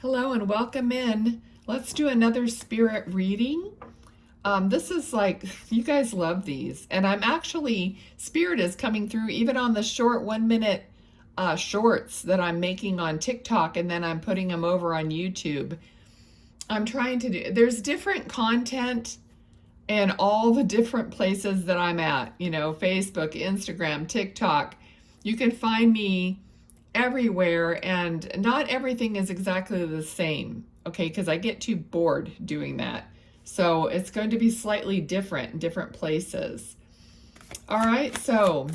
Hello and welcome in. Let's do another spirit reading. This is like, you guys love these. And I'm actually, spirit is coming through even on the short 1 minute shorts that I'm making on TikTok, and then I'm putting them over on YouTube. I'm trying to do, there's different content and all the different places that I'm at, Facebook, Instagram, TikTok. You can find me everywhere, and not everything is exactly the same, okay, because I get too bored doing that. So it's going to be slightly different in different places. All right, so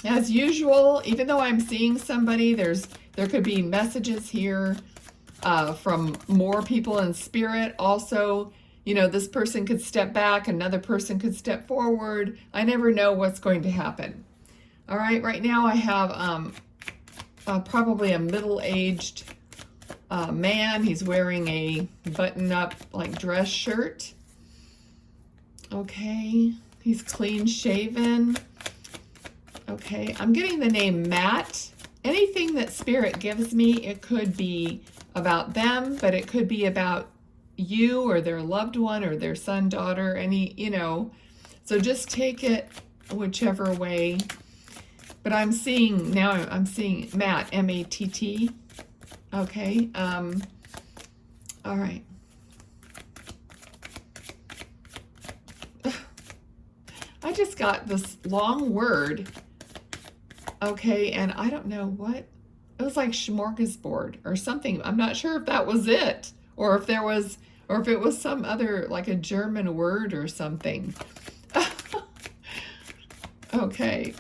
as usual, even though I'm seeing somebody, there could be messages here from more people in spirit. Also, this person could step back, another person could step forward. I never know what's going to happen. All right, right now I have probably a middle-aged man. He's wearing a button-up like dress shirt. Okay, he's clean shaven. Okay, I'm getting the name Matt. Anything that Spirit gives me, it could be about them, but it could be about you or their loved one or their son, daughter, so just take it whichever way. But I'm seeing Matt, M-A-T-T. Okay. All right. I just got this long word. Okay, and I don't know what. It was like smorgasbord or something. I'm not sure if that was it, or if it was some other, like a German word or something. Okay.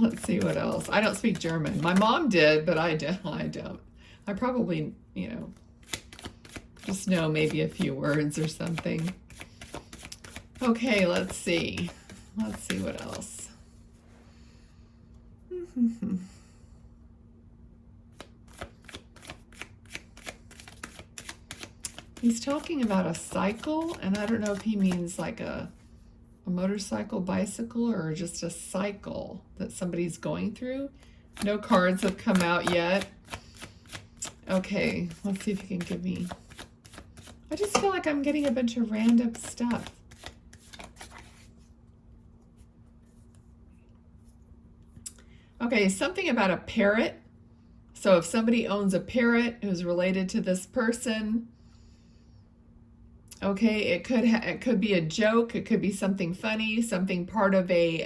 Let's see what else. I don't speak German. My mom did, but I don't. I probably, just know maybe a few words or something. Okay, let's see. Let's see what else. He's talking about a cycle, and I don't know if he means like a motorcycle, bicycle, or just a cycle that somebody's going through. No cards have come out yet. Okay, let's see if you can give me. I just feel like I'm getting a bunch of random stuff. Okay, something about a parrot. So if somebody owns a parrot who's related to this person, okay, it could be a joke, it could be something funny, something part of a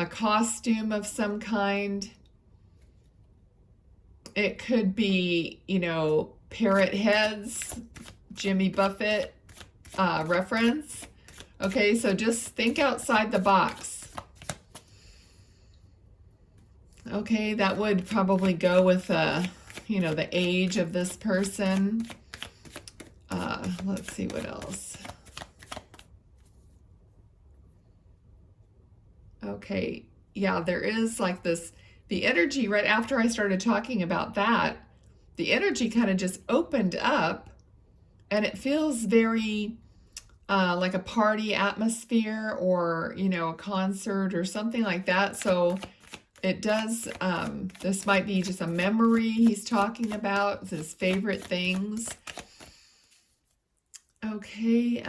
costume of some kind. It could be, parrot heads, Jimmy Buffett reference. Okay, so just think outside the box. Okay, that would probably go with, the age of this person. Let's see what else. Okay, yeah, there is like this, the energy right after I started talking about that, the energy kind of just opened up, and it feels very like a party atmosphere, or, a concert or something like that. So it does, this might be just a memory he's talking about, his favorite things. Okay,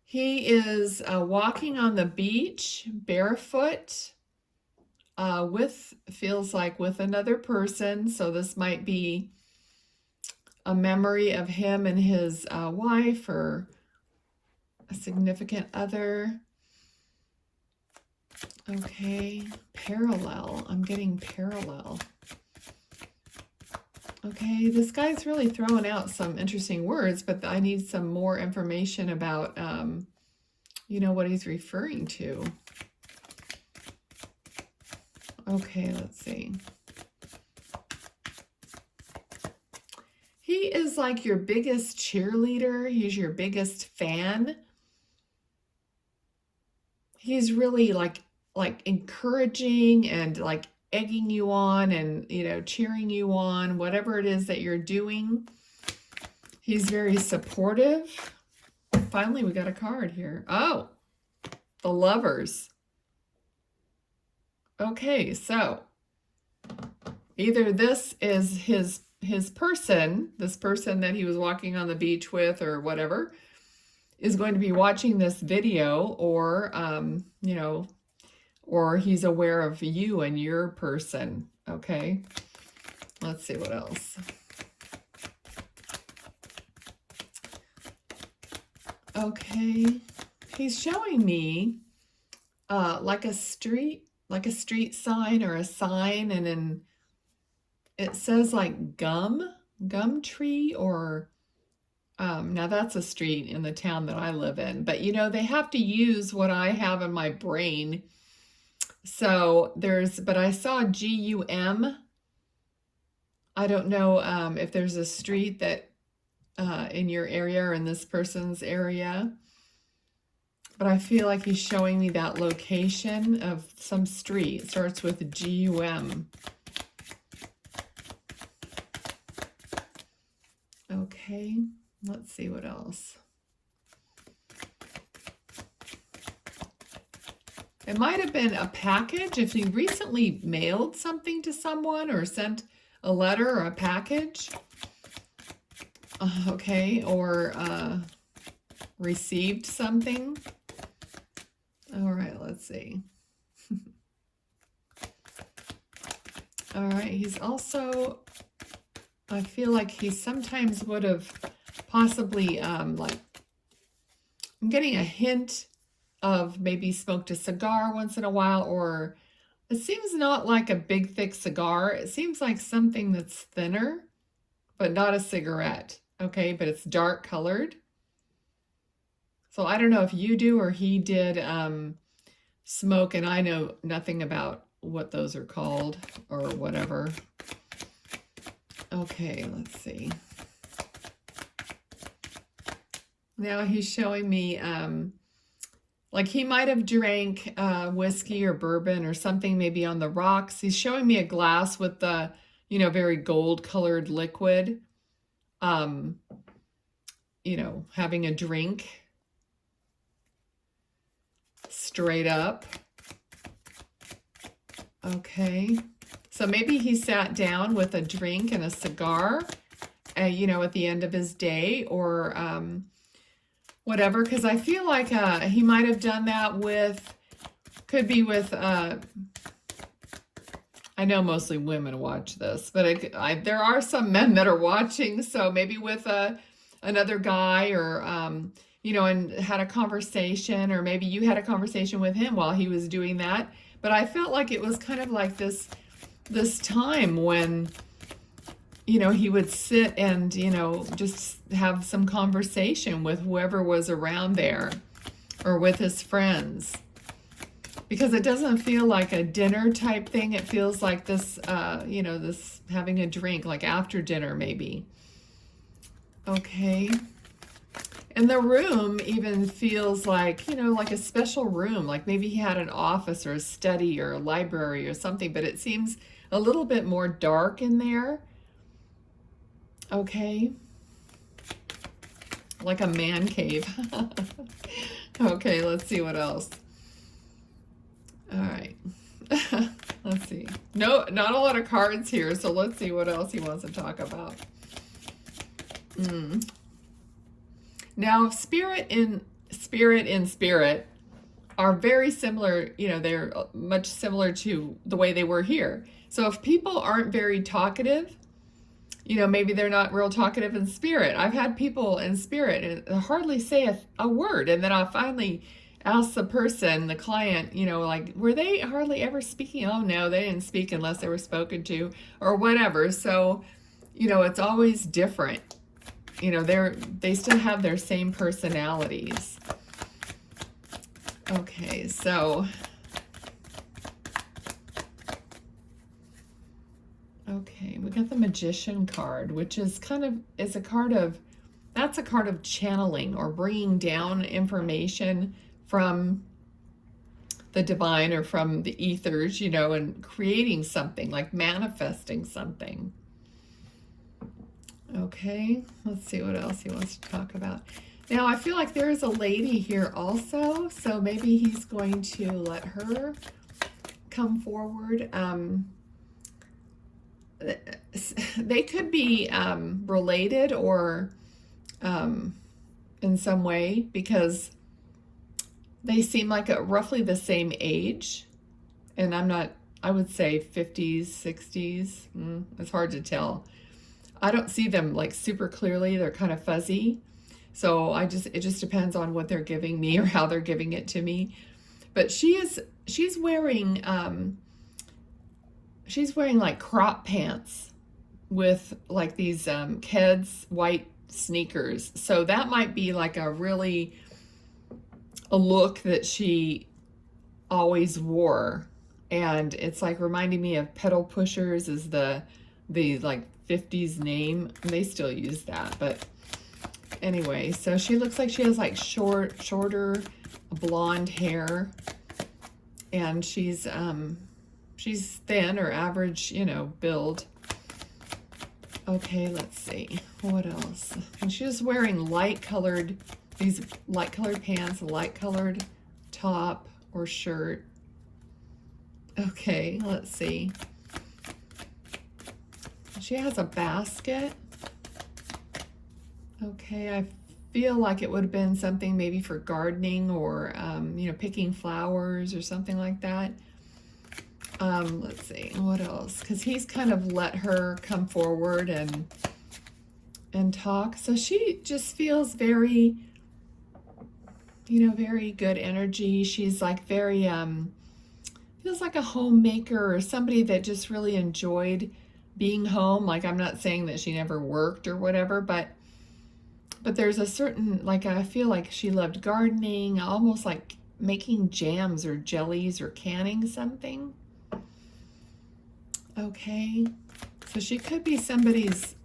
he is walking on the beach barefoot feels like with another person. So this might be a memory of him and his wife or a significant other. Okay, parallel. I'm getting parallel. Okay, this guy's really throwing out some interesting words, but I need some more information about, what he's referring to. Okay, let's see. He is like your biggest cheerleader. He's your biggest fan. He's really like encouraging and like egging you on and, cheering you on, whatever it is that you're doing. He's very supportive. Finally, we got a card here. Oh, the Lovers. Okay, so Either this is his person, this person that he was walking on the beach with or whatever, is going to be watching this video, or you know, or he's aware of you and your person. Okay, let's see what else. Okay, he's showing me like a street sign or a sign, and then it says like gum tree, or now that's a street in the town that I live in, but you know, they have to use what I have in my brain. So but I saw GUM. I don't know if there's a street that in your area or in this person's area, but I feel like he's showing me that location of some street. It starts with GUM. Okay, let's see what else. It might have been a package if he recently mailed something to someone or sent a letter or a package. Okay, or received something. All right, let's see. All right, he's also, I feel like he sometimes would have possibly, like, I'm getting a hint of maybe smoked a cigar once in a while, or it seems not like a big, thick cigar. It seems like something that's thinner, but not a cigarette. Okay, but it's dark colored. So I don't know if you do or he did smoke, and I know nothing about what those are called or whatever. Okay, let's see. Now he's showing me like he might have drank whiskey or bourbon or something maybe on the rocks. He's showing me a glass with the, you know, very gold colored liquid. You know, having a drink straight up. Okay. So maybe he sat down with a drink and a cigar, you know, at the end of his day, or whatever, because I feel like he might have done that with, could be with, I know mostly women watch this, but there are some men that are watching, so maybe with another guy, or, you know, and had a conversation, or maybe you had a conversation with him while he was doing that. But I felt like it was kind of like this time when, you know, he would sit and, you know, just have some conversation with whoever was around there, or with his friends. Because it doesn't feel like a dinner type thing. It feels like this, you know, this having a drink, like after dinner maybe. Okay. And the room even feels like, you know, like a special room. Like maybe he had an office or a study or a library or something, but it seems a little bit more dark in there. Okay. Like a man cave. Okay, let's see what else. All right. Let's see. No, not a lot of cards here, so let's see what else he wants to talk about. Now, spirit in spirit are very similar, you know, they're much similar to the way they were here. So if people aren't very talkative, you know, maybe they're not real talkative in spirit. I've had people in spirit hardly say a word, and then I'll finally ask the person, the client, you know, like, were they hardly ever speaking? Oh no, they didn't speak unless they were spoken to, or whatever. So, you know, it's always different. You know, they still have their same personalities. Okay, so okay, we got the Magician card, which is a card of channeling, or bringing down information from the divine or from the ethers, you know, and creating something, like manifesting something. Okay, let's see what else he wants to talk about. Now, I feel like there is a lady here also, so maybe he's going to let her come forward. they could be related or in some way, because they seem like roughly the same age. And I would say 50s, 60s. It's hard to tell. I don't see them like super clearly. They're kind of fuzzy. So it just depends on what they're giving me or how they're giving it to me. But she's wearing like crop pants with like these Keds white sneakers. So that might be like a look that she always wore. And it's like reminding me of Pedal Pushers is the like 50s name. They still use that, but anyway, so she looks like she has like shorter blonde hair, and she's thin or average, build. Okay, let's see what else. And she's wearing these light colored pants, a light colored top or shirt. Okay, let's see. She has a basket. Okay, I feel like it would have been something maybe for gardening or, picking flowers or something like that. Let's see, what else? Because he's kind of let her come forward and talk. So she just feels very, very good energy. She's like very, feels like a homemaker or somebody that just really enjoyed being home. Like, I'm not saying that she never worked or whatever, but there's a certain, like, I feel like she loved gardening, almost like making jams or jellies or canning something. Okay, so she could be somebody's,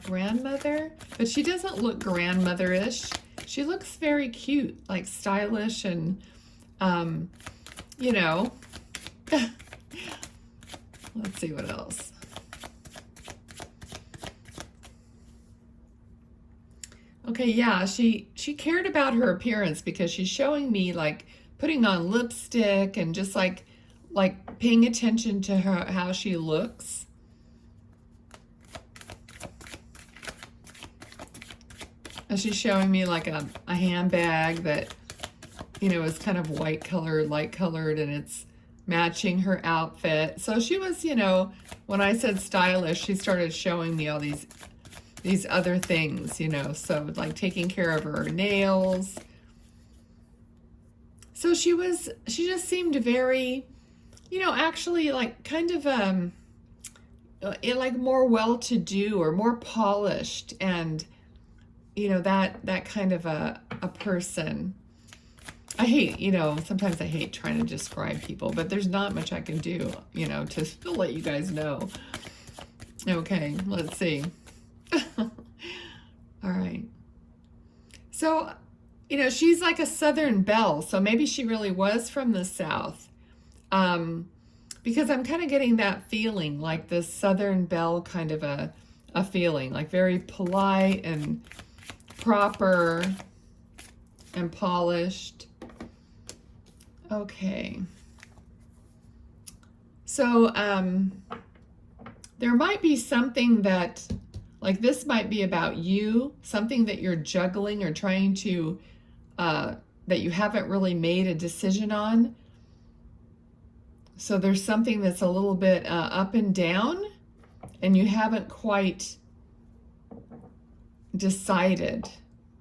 grandmother, but she doesn't look grandmother-ish. She looks very cute, like stylish and, let's see what else. Okay, yeah, she cared about her appearance because she's showing me like putting on lipstick and just like paying attention to how she looks. And she's showing me like a handbag that, is kind of white colored, light colored, and it's matching her outfit. So she was, when I said stylish, she started showing me all these other things, so like taking care of her nails. So she just seemed very, actually like kind of like more well-to-do or more polished, and that kind of a person. I hate, sometimes I hate trying to describe people, but there's not much I can do, to let you guys know. Okay, let's see. All right. So, she's like a Southern belle, so maybe she really was from the South. Because I'm kind of getting that feeling, like this Southern belle kind of a feeling, like very polite and proper and polished. Okay. So, there might be something that, like, this might be about you, something that you're juggling or trying to, that you haven't really made a decision on. So there's something that's a little bit up and down, and you haven't quite decided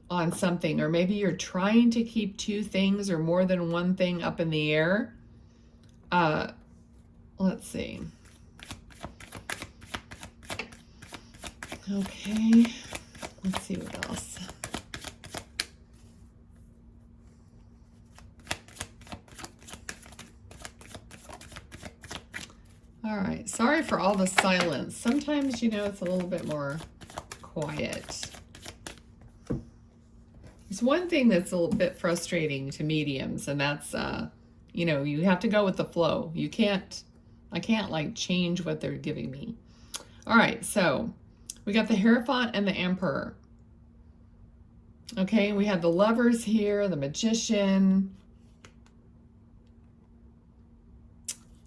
on something, or maybe you're trying to keep two things or more than one thing up in the air. Let's see. Okay, let's see what else. All right, sorry for all the silence. Sometimes, it's a little bit more quiet. There's one thing that's a little bit frustrating to mediums, and that's, you have to go with the flow. I can't like change what they're giving me. All right, so we got the Hierophant and the Emperor. Okay, we have the Lovers here, the Magician.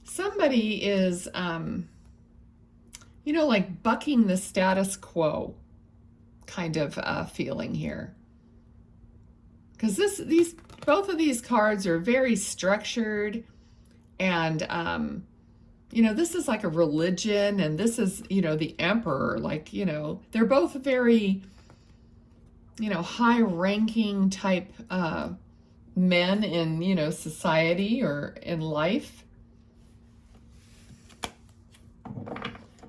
Somebody is, you know, like bucking the status quo kind of feeling here. Because both of these cards are very structured, and you know, this is like a religion, and this is, you know, the emperor. Like, you know, they're both very, you know, high-ranking type men in, you know, society or in life.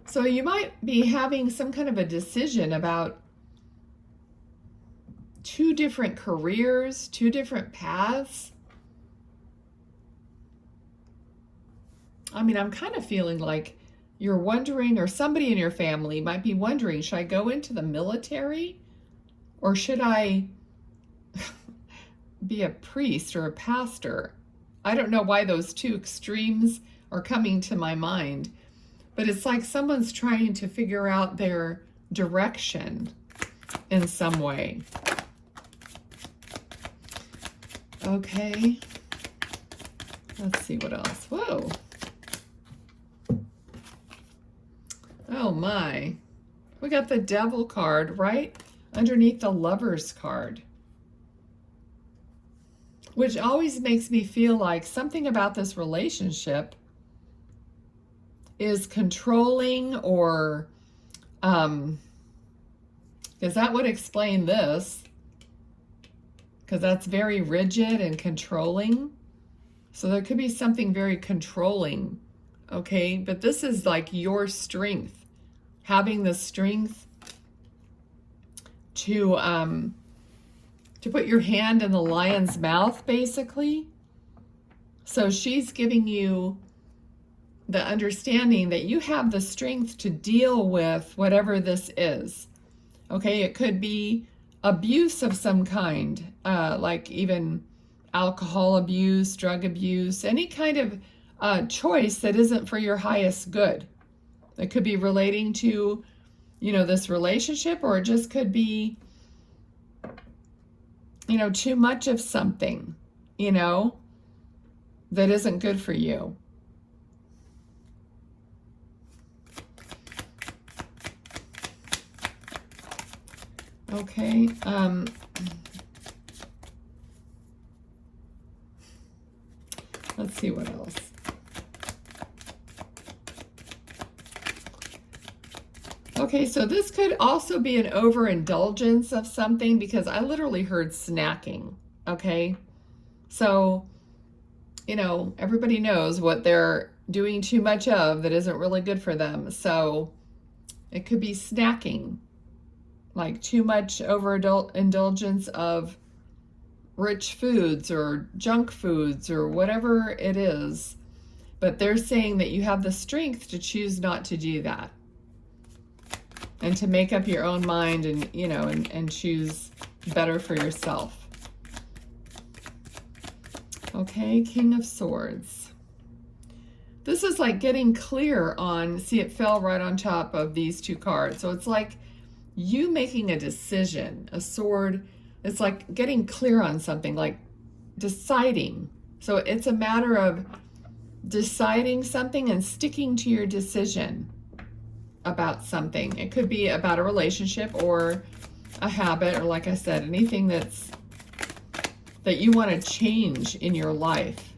So you might be having some kind of a decision about two different careers, two different paths. I mean, I'm kind of feeling like you're wondering, or somebody in your family might be wondering, should I go into the military, or should I be a priest or a pastor? I don't know why those two extremes are coming to my mind, but it's like someone's trying to figure out their direction in some way. Okay, let's see what else. Whoa. Oh my. We got the Devil card right underneath the Lover's card, which always makes me feel like something about this relationship is controlling, or because that would explain this, because that's very rigid and controlling. So there could be something very controlling, okay? But this is like your strength, having the strength to put your hand in the lion's mouth, basically. So she's giving you the understanding that you have the strength to deal with whatever this is. Okay, it could be abuse of some kind, like even alcohol abuse, drug abuse, any kind of choice that isn't for your highest good. It could be relating to, you know, this relationship, or it just could be, you know, too much of something, you know, that isn't good for you. Okay, let's see what else. Okay, so this could also be an overindulgence of something, because I literally heard snacking, okay? So, you know, everybody knows what they're doing too much of that isn't really good for them. So it could be snacking, like too much overindulgence of rich foods or junk foods or whatever it is. But they're saying that you have the strength to choose not to do that, and to make up your own mind, and, you know, and choose better for yourself. Okay, King of Swords. This is like getting clear on, see, it fell right on top of these two cards. So it's like you making a decision. A sword, it's like getting clear on something, like deciding. So it's a matter of deciding something and sticking to your decision about something. It could be about a relationship or a habit, or like I said, anything that you want to change in your life.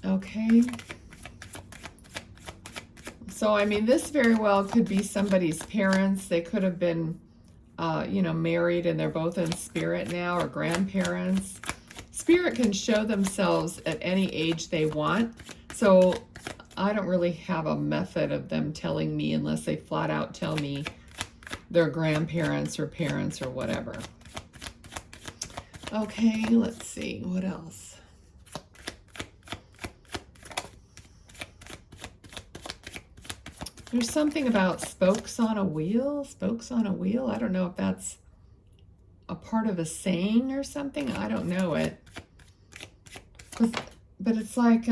Okay. So, I mean, this very well could be somebody's parents. They could have been, you know, married and they're both in spirit now, or grandparents. Spirit can show themselves at any age they want. So I don't really have a method of them telling me, unless they flat out tell me their grandparents or parents or whatever. Okay, let's see, what else? There's something about spokes on a wheel, spokes on a wheel. I don't know if that's a part of a saying or something. I don't know it. But it's like,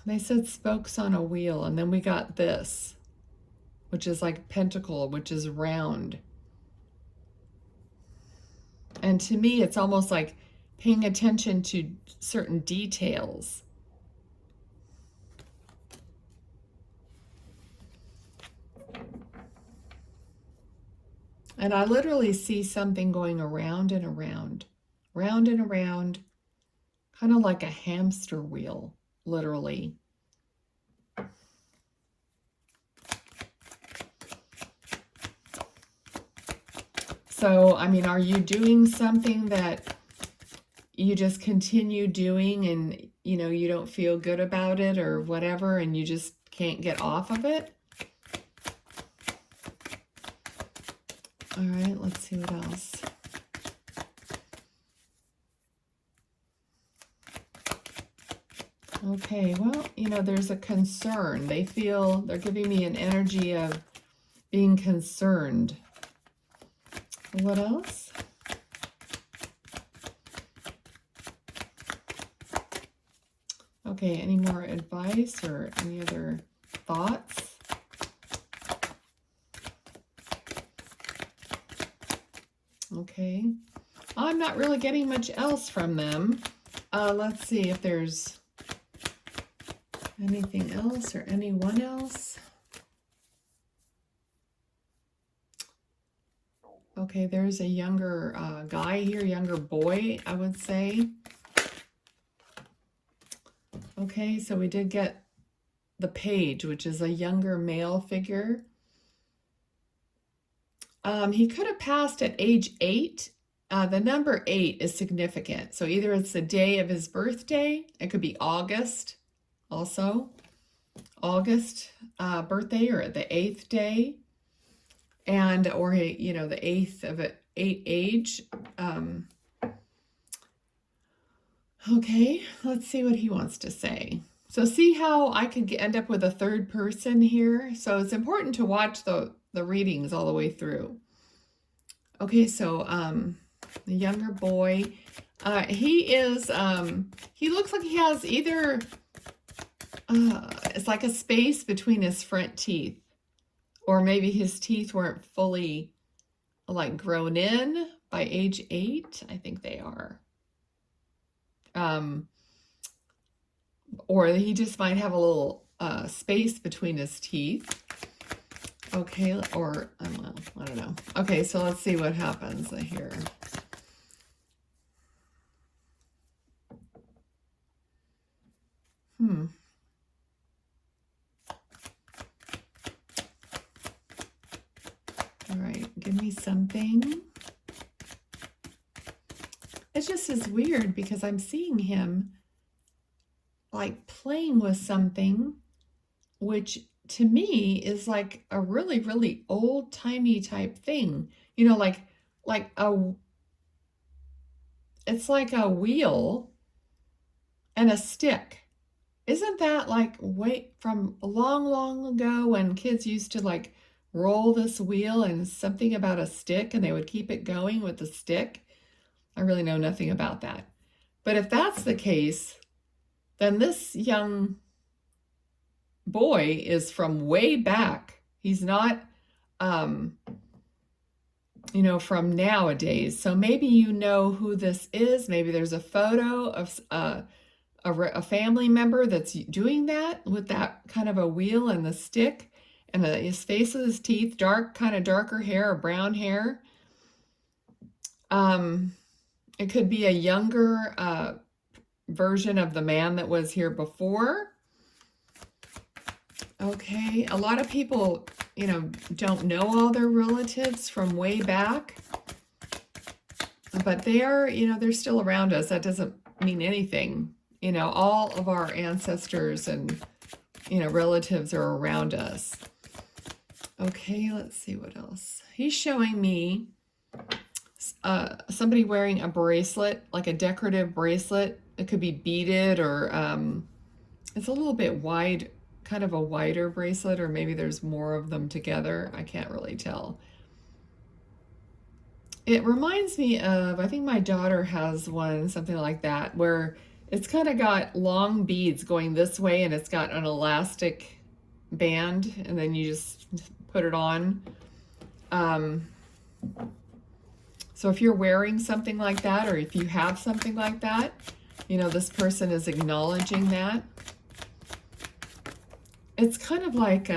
they said spokes on a wheel, and then we got this, which is like pentacle, which is round. And to me, it's almost like paying attention to certain details. And I literally see something going around and around, round and around, kind of like a hamster wheel, literally. So, I mean, are you doing something that you just continue doing and, you know, you don't feel good about it or whatever, and you just can't get off of it? All right, let's see what else. Okay, well, you know, there's a concern. They feel, they're giving me an energy of being concerned. What else? Okay, any more advice or any other thoughts? Okay, I'm not really getting much else from them. Let's see if there's anything else or anyone else. Okay, there's a younger guy here, younger boy, I would say. Okay, so we did get the page, which is a younger male figure. He could have passed at age 8. The number 8 is significant. So either it's the day of his birthday, it could be August also, August birthday, or the 8th day, and or you know, the 8th of 8 age. Okay, let's see what he wants to say. So see how I could end up with a third person here? So it's important to watch the readings all the way through. Okay, so the younger boy, he looks like he has either, it's like a space between his front teeth, or maybe his teeth weren't fully like grown in by age 8. I think they are. Or he just might have a little space between his teeth. Okay, or I don't know. Okay, so let's see what happens here. All right, give me something. It just is weird because I'm seeing him like playing with something, which to me is like a really, really old-timey type thing. You know, it's like a wheel and a stick. Isn't that like from a long, long ago when kids used to like roll this wheel and something about a stick and they would keep it going with the stick? I really know nothing about that. But if that's the case, then this young boy is from way back. He's not, you know, from nowadays. So maybe you know who this is. Maybe there's a photo of a family member that's doing that with that kind of a wheel and the stick, and his face with his teeth, kind of darker hair or brown hair. It could be a younger version of the man that was here before. Okay, a lot of people, you know, don't know all their relatives from way back, but they are, you know, they're still around us. That doesn't mean anything. You know, all of our ancestors and, you know, relatives are around us. Okay, let's see what else. He's showing me somebody wearing a bracelet, like a decorative bracelet. It could be beaded, or it's a little bit wide, kind of a wider bracelet, or maybe there's more of them together. I can't really tell. It reminds me of, I think my daughter has one, something like that, where it's kind of got long beads going this way and it's got an elastic band, and then you just put it on. So if you're wearing something like that, or if you have something like that, you know, this person is acknowledging that. It's kind of like,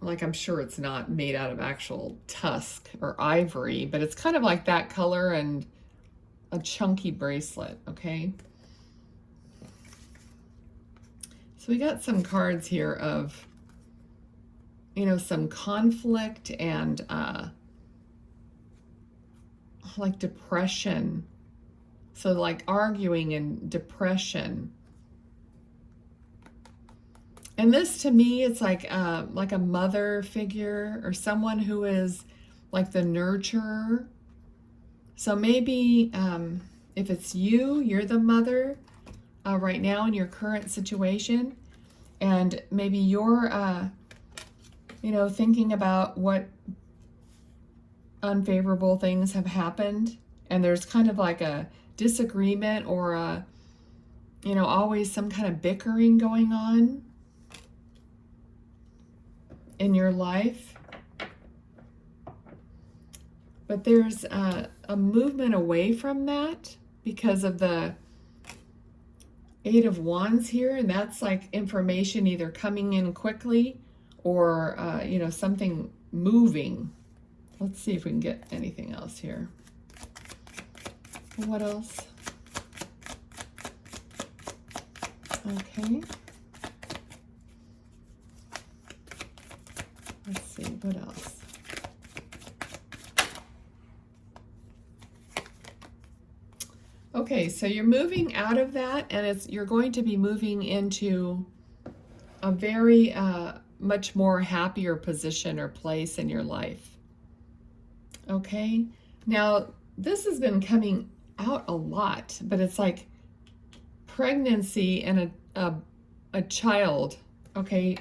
like I'm sure it's not made out of actual tusk or ivory, but it's kind of like that color and a chunky bracelet, okay? So we got some cards here of, you know, some conflict and like depression. So like arguing and depression. And this to me, it's like a mother figure or someone who is like the nurturer. So maybe if it's you, you're the mother right now in your current situation, and maybe you're, you know, thinking about what unfavorable things have happened, and there's kind of like a disagreement or a, you know, always some kind of bickering going on in your life. But there's a movement away from that because of the Eight of Wands here, and that's like information either coming in quickly or, you know, something moving. Let's see if we can get anything else here. What else? Okay. Let's see, what else? Okay, so you're moving out of that, and you're going to be moving into a very much more happier position or place in your life. Okay, now this has been coming out a lot, but it's like pregnancy and a child. Okay,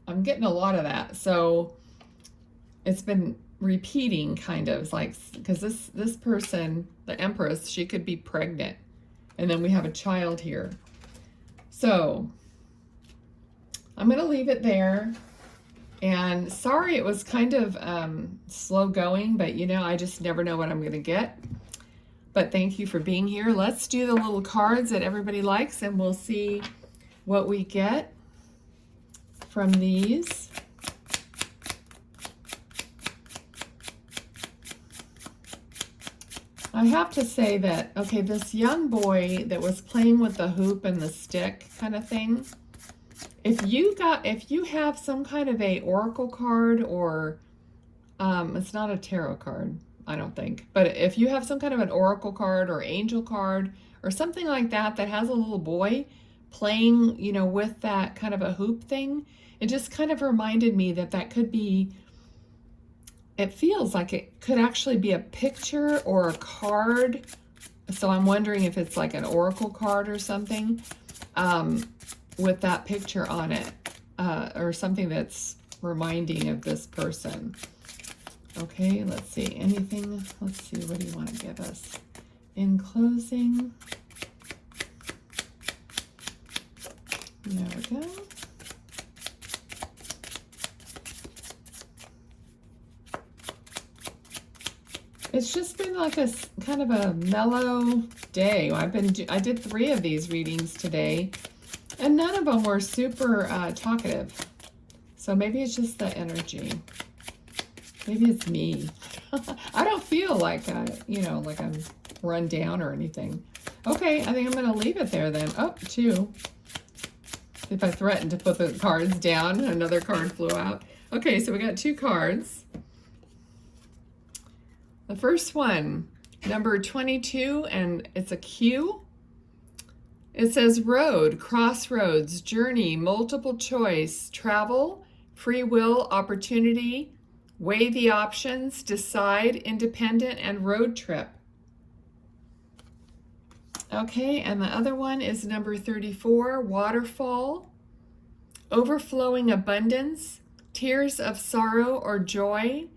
I'm getting a lot of that, so it's been repeating kind of like, because this person, the Empress, she could be pregnant, and then we have a child here. So I'm going to leave it there. And sorry it was kind of slow going, but you know, I just never know what I'm going to get. But thank you for being here. Let's do the little cards that everybody likes, and we'll see what we get from these. I have to say that, okay, this young boy that was playing with the hoop and the stick kind of thing, if you have some kind of a oracle card, or it's not a tarot card, I don't think, but if you have some kind of an oracle card or angel card or something like that that has a little boy playing, you know, with that kind of a hoop thing, it just kind of reminded me that that could be, it feels like it could actually be a picture or a card. So I'm wondering if it's like an oracle card or something with that picture on it, or something that's reminding of this person. Okay, let's see. Anything? Let's see. What do you want to give us? In closing. There we go. It's just been like a kind of a mellow day. I did 3 of these readings today, and none of them were super talkative. So maybe it's just the energy. Maybe it's me. I don't feel like you know, like I'm run down or anything. Okay, I think I'm going to leave it there then. Oh, 2. If I threatened to put the cards down, another card flew out. Okay, so we got 2 cards. The first one, number 22, and it's a Q. It says road, crossroads, journey, multiple choice, travel, free will, opportunity, weigh the options, decide, independent, and road trip. Okay, and the other one is number 34, waterfall, overflowing abundance, tears of sorrow or joy,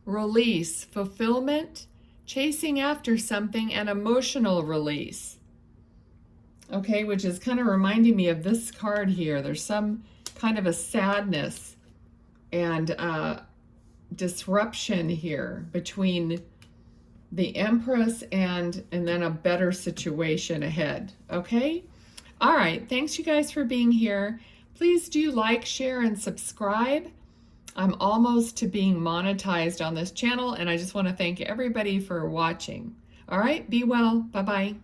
release, fulfillment, chasing after something, and emotional release. Okay, which is kind of reminding me of this card here. There's some kind of a sadness and disruption here between the Empress and then a better situation ahead. Okay? All right. Thanks, you guys, for being here. Please do like, share, and subscribe. I'm almost to being monetized on this channel, and I just want to thank everybody for watching. All right, be well. Bye-bye.